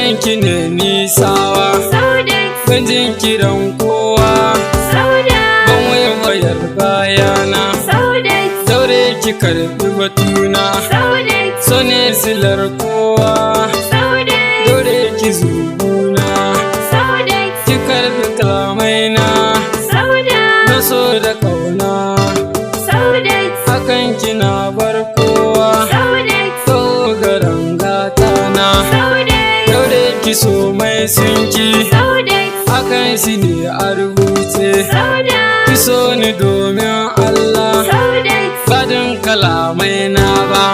Gurin ki ne nisawa, ban jin kiran kowa, ban waiwayar bayana, daure ki karɓi batuna, so ne silar kowa, daure ki zubuna, ki karɓi kalamaina, na so da ƙauna, hakan kina bar kowa, dogaran gatana, daure ki so mai sinki, hakan shi ne a rubuce, ki so ni domin Allah, badin kalamai na ba.